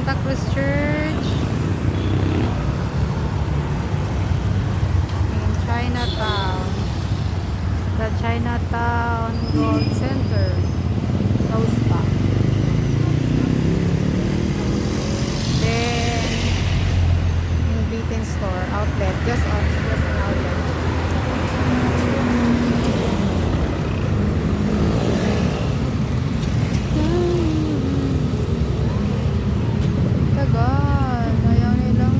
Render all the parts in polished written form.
Santa Cruz Church. In Chinatown. The Chinatown Gold Center. Close pa. Then, yung Beacon Store outlet. Just an outlet. Tagal. Ayaw nilang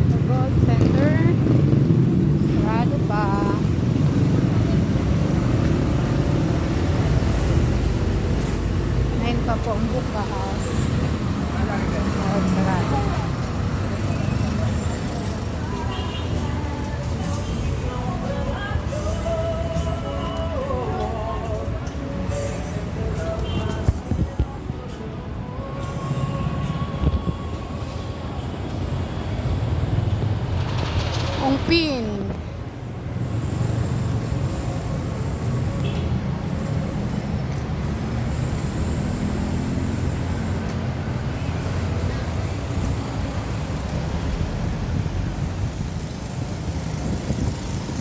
the Gold Center. Sarado pa. Ngayon pa po ang bukas. Sarado. Ongpin.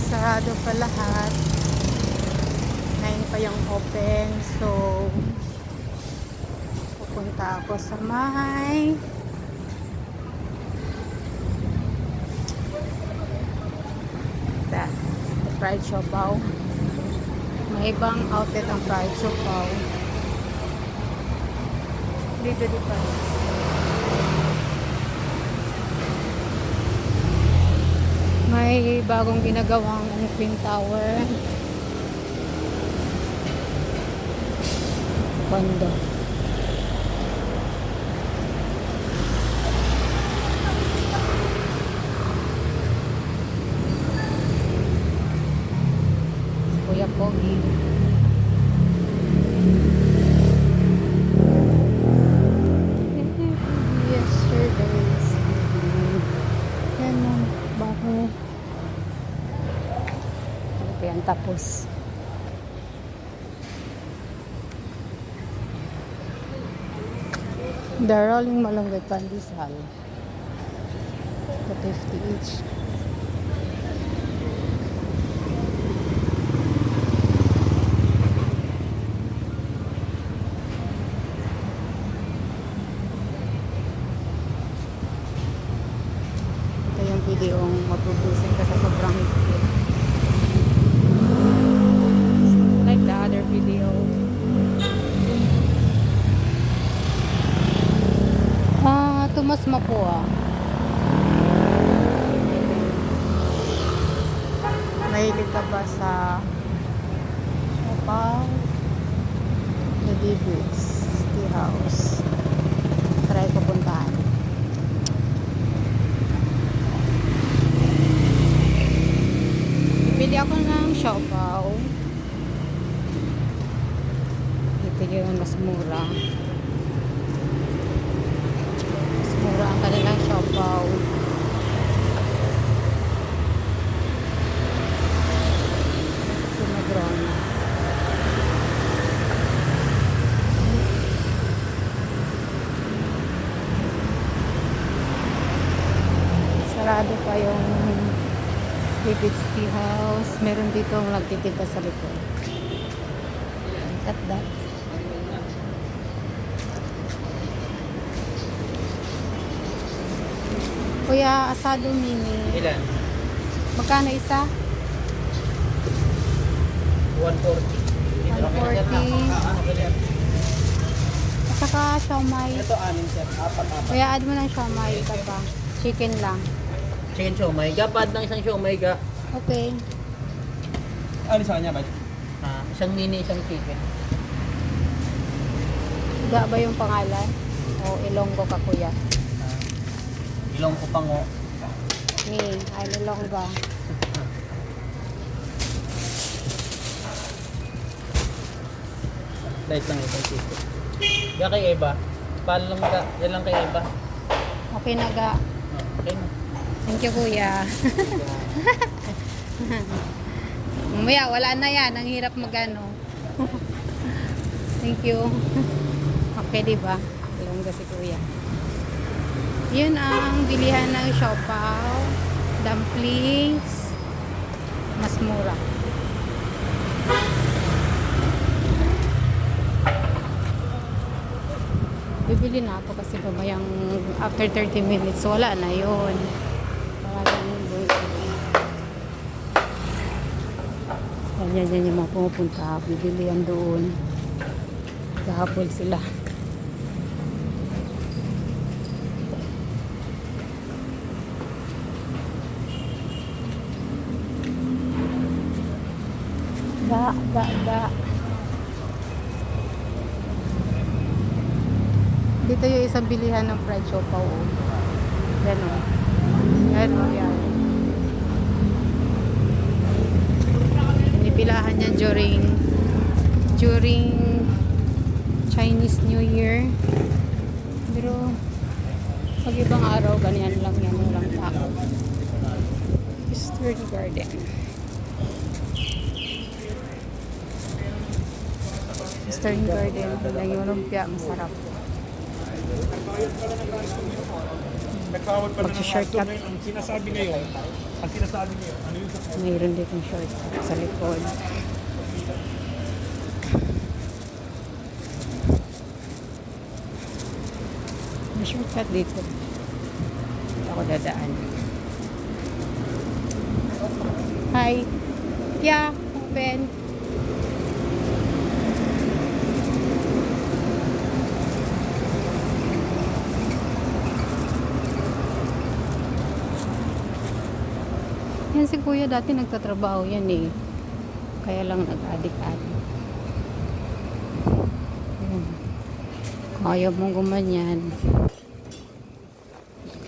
Sarado pa lahat. Ngayon pa yung open. So, pupunta ako sa may the fried siopaw. May ibang outlet ang fried siopaw. Dito pa. May bagong ginagawang Twin Tower. Banda. Kuya Pogi. Yesterday's yan ang baho. Ano pa yan tapos? The rolling malunggay pandesal. 250 each. Videong mapupusin ka sa sobrang higpit. Like the other video. Tumas Mapua. Mahilig ka ba sa siopaw? The David's Tea House. Try ko puntahan. Bili ako ng siopaw. Ito yung mas mura. Mas mura ang kanilang siopaw. Sumagron. Sarado pa yung David's Tea House. Meron dito ang nagtitinda sa likod. At that. Kuya, asado mini. Ilan? Magkano isa? 140. 140. At saka siomay. Ito anin sir. Apat. Kuya, add mo ng siomay ka pa. Chicken lang. Chicken siomay. Gapad ng isang siomay ga. Okay. Ano sa kanya ba? Isang mini, isang chicken. Ga ba yung pangalan? O Ilonggo ka kuya? Ilong ko pango. Ni, ay Ilonggo. Light lang isang chicken. Ga kay Eva. Palo lang ga. Yan lang kay Eva. Okay na ga. Okay na. Thank you kuya. Mamaya, wala na yan. Ang hirap magano. Thank you. Okay, diba? Alam ko si kuya. Yun ang bilihan ng siopaw, dumplings, mas mura. Bibili na ako kasi pamayang after 30 minutes wala na yun. Yan yung mga pumupunta. Bibili yan doon. Gahapon sila. Da. Dito yung isang bilihan ng fried siopaw. Yan o. Yan. Pinipilahan niya during Chinese New Year. Pero pag ibang araw, ganyan lang yan. Walang tao. Eastern Garden. Eastern Garden. Lang yung lumpia. Masarap. Nagkawad pa na ng Mag-shortcut. aso ngayon. Ang sinasabi ngayon, ano yung sa Mayroon ditong shortcut sa likod. May shortcut dito. Dito ako dadaan. Hi. Yeah, open. Yan si kuya dati nagtatrabaho yan eh. Kaya lang nag-adik-adik. Yan. Kung ayaw mong gumanyan,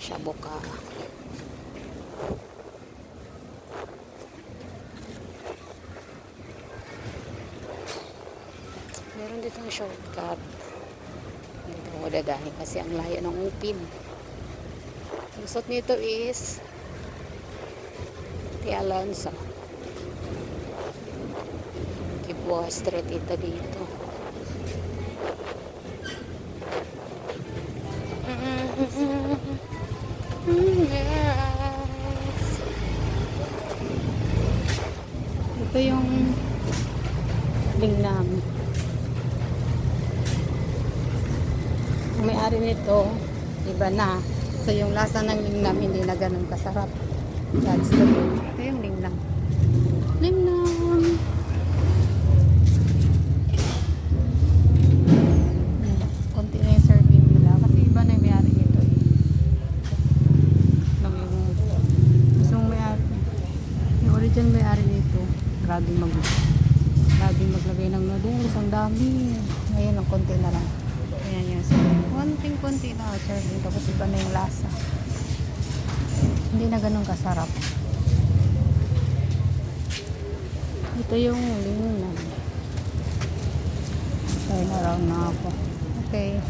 shabu ka. Meron dito ang shortcut. Dito ako dadahin kasi ang layo ng upin. Ang suot nito is Alonso. Kibwa Street ito dito. Yes. Ito yung lingnam. Ang may-ari nito, iba na. So yung lasa ng lingnam hindi na ganun kasarap. That's the way. Ito yung lingnam. Lingnam. Konti na yung serving nila. Kasi iba na yung may-ari nito. Gusto mong may-ari. Yung original may-ari nito. Grabe maglagay ng noodles. Ang dami. Ngayon ang konti na lang. Ayan yun. So, konting-konti na serving. Tapos iba na yung lasa. Hindi na ganun kasarap. Ito yung lingnam. Turn around na ako. Okay.